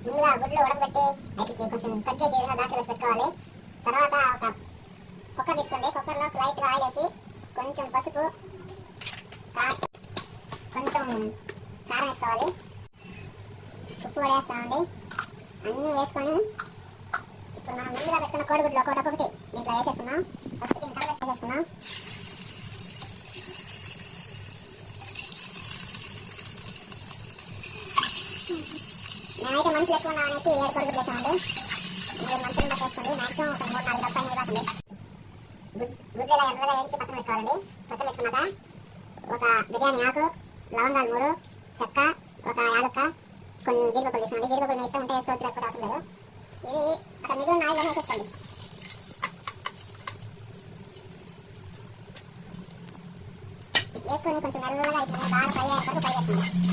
ముందుగా గుడ్లు ఉడకబెట్టి వాటికి కొంచెం కట్ చేసి ఏదైనా దాంట్లో పెట్టుకోవాలి. తర్వాత ఒక కుక్కర్ తీసుకోండి. కుక్కర్లో లైట్గా ఆయిల్ వేసి కొంచెం పసుపు, కొంచెం కారం వేసుకోవాలి. ఉప్పు కూడా వేస్తామండి. అన్నీ వేసుకొని ఇప్పుడు మనం ముందుగా పెట్టుకున్న కోడిగుడ్లు ఒక్కొక్కటి దీంట్లో వేసేస్తున్నాం. ఫస్ట్ దీన్ని కలబెట్టేసుకున్నాం. నేనైతే మనుషులు ఎక్కువ ఉన్నామనేసి 7 కోడిగుడ్లు వేసామండి. మీరు మనుషులను పట్టేసుకోండి. మ్యాక్సిమం ఒక 3-4 గంటలు అయిపోతుంది. గుడ్లు ఇలా ఎర్రగా వేయించి పక్కన పెట్టుకోవాలండి. పక్కన పెట్టుకున్నాక ఒక బిర్యానీ ఆకు, లవంగాలు 3, చెక్క, ఒక యాలక్క, కొన్ని జీడిపప్పులు తీసుకోండి. జీడిపప్పులు మీ ఇష్టం ఉంటే వేసుకోవచ్చు, లేకపోతే అవసరం లేదు. ఇవి అక్కడ మిగిలిన ఆయిల్ వేసేసుకోండి. వేసుకొని కొంచెం మెల్లగా ఇట్లా బాగా ఫ్రై అయ్యే వరకు ఫ్రై చేసుకోండి.